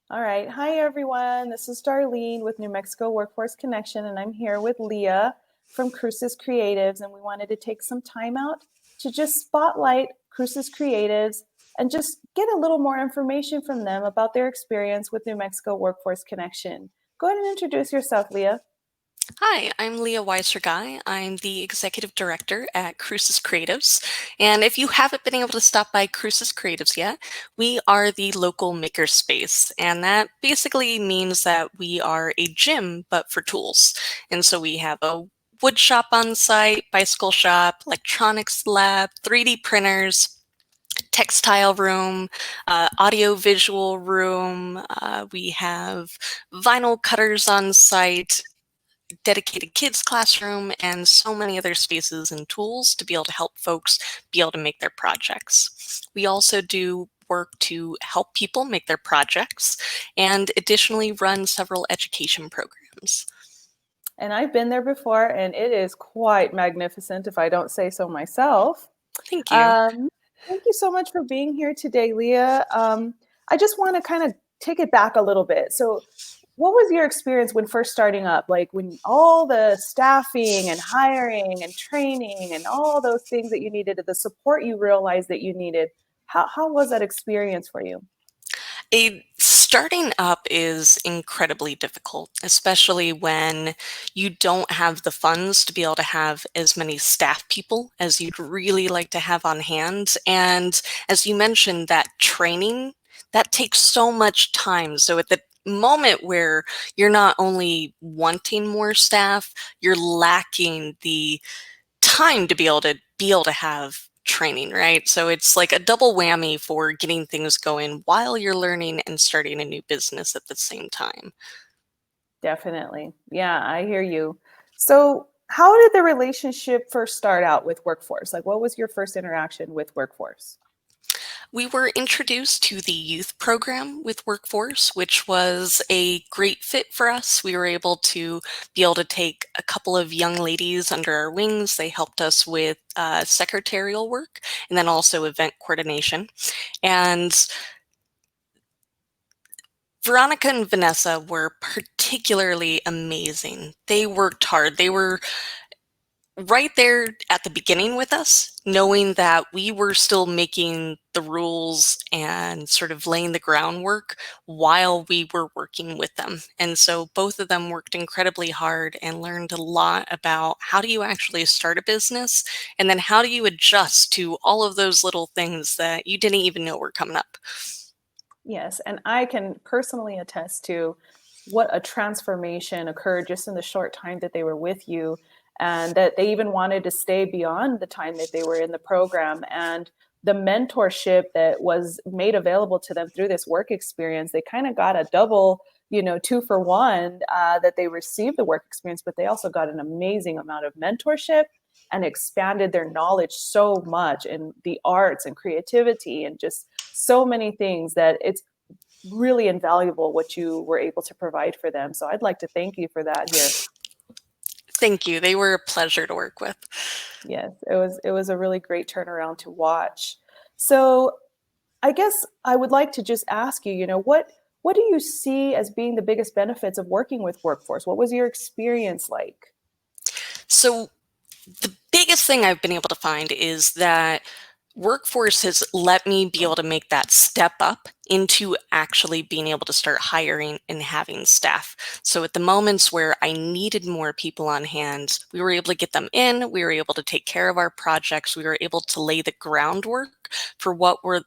All right. Hi, everyone. This is Darlene with New Mexico Workforce Connection, and I'm here with Leah from Cruces Creatives. And we wanted to take some time out to just spotlight Cruces Creatives and just get a little more information from them about their experience with New Mexico Workforce Connection. Go ahead and introduce yourself, Leah. Hi, I'm Leah Wise-Surguy. I'm the Executive Director at Cruces Creatives. And if you haven't been able to stop by Cruces Creatives yet, we are the local makerspace. And that basically means that we are a gym, but for tools. And so we have a wood shop on site, bicycle shop, electronics lab, 3D printers, textile room, audio visual room. We have vinyl cutters on site, dedicated kids classroom, and so many other spaces and tools to be able to help folks be able to make their projects. We also do work to help people make their projects and additionally run several education programs. And I've been there before, and it is quite magnificent, if I don't say so myself. Thank you. Um, Thank you so much for being here today, Leah. I just want to kind of take it back a little bit. So, what was your experience when first starting up? Like when all the staffing and hiring and training and all those things that you needed, the support you realized that you needed, how was that experience for you? Starting up is incredibly difficult, especially when you don't have the funds to be able to have as many staff people as you'd really like to have on hand. And as you mentioned, that training, that takes so much time. So at the moment where you're not only wanting more staff, you're lacking the time to be able to have training, right? So it's like a double whammy for getting things going while you're learning and starting a new business at the same time. Definitely. Yeah, I hear you. So, how did the relationship first start out with Workforce? Like, what was your first interaction with Workforce? We were introduced to the youth program with Workforce, which was a great fit for us. We were able to take a couple of young ladies under our wings. They helped us with secretarial work and then also event coordination. And Veronica and Vanessa were particularly amazing. They worked hard. They were right there at the beginning with us, knowing that we were still making the rules and sort of laying the groundwork while we were working with them. And so both of them worked incredibly hard and learned a lot about how do you actually start a business and then how do you adjust to all of those little things that you didn't even know were coming up. Yes, and I can personally attest to what a transformation occurred just in the short time that they were with you, and that they even wanted to stay beyond the time that they were in the program. And the mentorship that was made available to them through this work experience, they kind of got a double, two for one, that they received the work experience, but they also got an amazing amount of mentorship and expanded their knowledge so much in the arts and creativity and just so many things that it's really invaluable what you were able to provide for them. So I'd like to thank you for that here. Thank you. They were a pleasure to work with. Yes, it was a really great turnaround to watch. So I guess I would like to just ask you, what do you see as being the biggest benefits of working with Workforce? What was your experience like? So the biggest thing I've been able to find is that Workforce has let me be able to make that step up into actually being able to start hiring and having staff. So at the moments where I needed more people on hand, we were able to get them in, we were able to take care of our projects, we were able to lay the groundwork for what were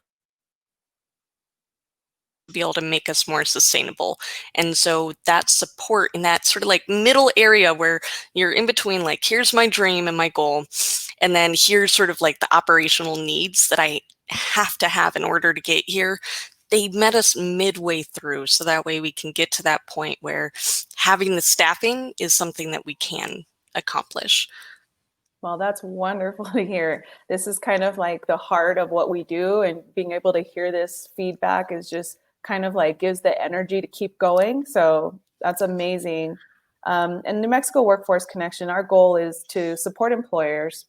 be able to make us more sustainable. And so that support in that sort of like middle area where you're in between, like, here's my dream and my goal, and then here's sort of like the operational needs that I have to have in order to get here. They met us midway through, so that way we can get to that point where having the staffing is something that we can accomplish. Well, that's wonderful to hear. This is kind of like the heart of what we do, and being able to hear this feedback is just kind of like gives the energy to keep going. So that's amazing. And New Mexico Workforce Connection, our goal is to support employers,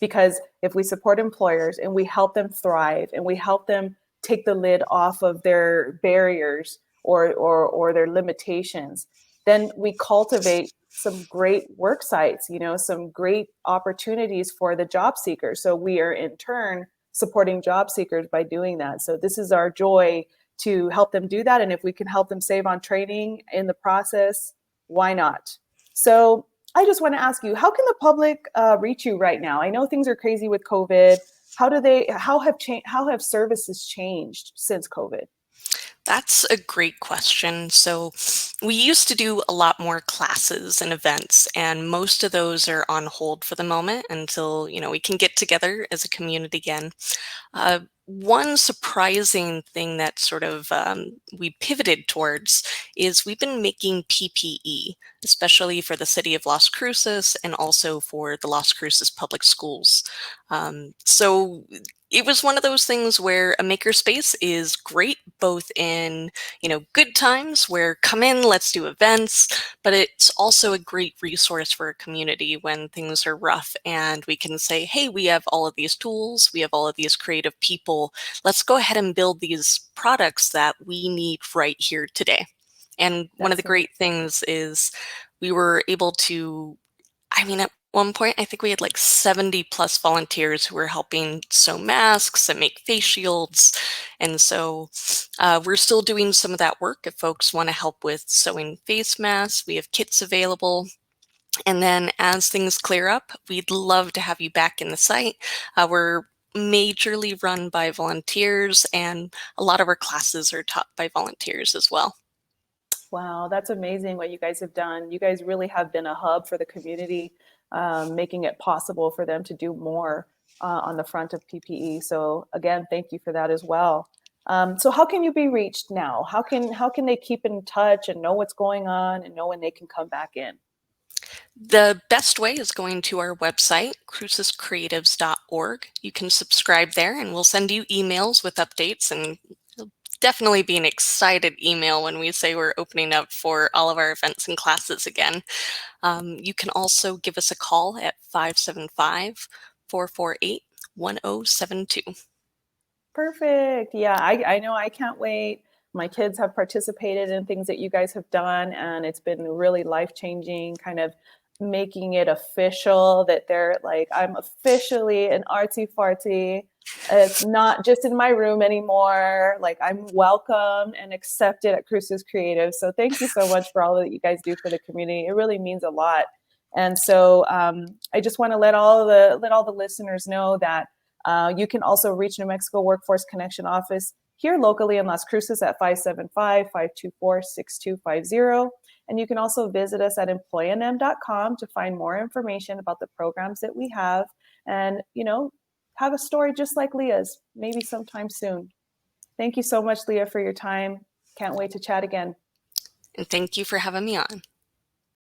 because if we support employers and we help them thrive and we help them take the lid off of their barriers, or their limitations, then we cultivate some great work sites, some great opportunities for the job seekers. So we are in turn supporting job seekers by doing that. So this is our joy to help them do that. And if we can help them save on training in the process, why not? So I just want to ask you, how can the public reach you right now? I know things are crazy with COVID. How have services changed since COVID? That's a great question. So we used to do a lot more classes and events, and most of those are on hold for the moment until, we can get together as a community again. One surprising thing that sort of we pivoted towards is we've been making PPE, especially for the city of Las Cruces and also for the Las Cruces public schools. So it was one of those things where a makerspace is great both in, good times where come in, let's do events, but it's also a great resource for a community when things are rough and we can say, hey, we have all of these tools, we have all of these creative people, let's go ahead and build these products that we need right here today. And one of the That's great things is we were able to, at one point, I think we had like 70 plus volunteers who were helping sew masks and make face shields. And so we're still doing some of that work. If folks want to help with sewing face masks, we have kits available. And then as things clear up, we'd love to have you back in the site. We're majorly run by volunteers, and a lot of our classes are taught by volunteers as well. Wow, that's amazing what you guys have done. You guys really have been a hub for the community, making it possible for them to do more on the front of PPE. So again, thank you for that as well. So how can you be reached now? How can they keep in touch and know what's going on and know when they can come back in? The best way is going to our website, crucescreatives.org. You can subscribe there and we'll send you emails with updates, and it'll definitely be an excited email when we say we're opening up for all of our events and classes again. You can also give us a call at 575-448-1072. Perfect. Yeah, I know I can't wait. My kids have participated in things that you guys have done, and it's been really life-changing, kind of making it official that they're like, I'm officially an artsy fartsy. It's not just in my room anymore. Like I'm welcome and accepted at Cruces Creative. So thank you so much for all that you guys do for the community. It really means a lot. And so I just want to let all the listeners know that you can also reach New Mexico Workforce Connection office here locally in Las Cruces at 575-524-6250. And you can also visit us at employnm.com to find more information about the programs that we have and, have a story just like Leah's, maybe sometime soon. Thank you so much, Leah, for your time. Can't wait to chat again. And thank you for having me on.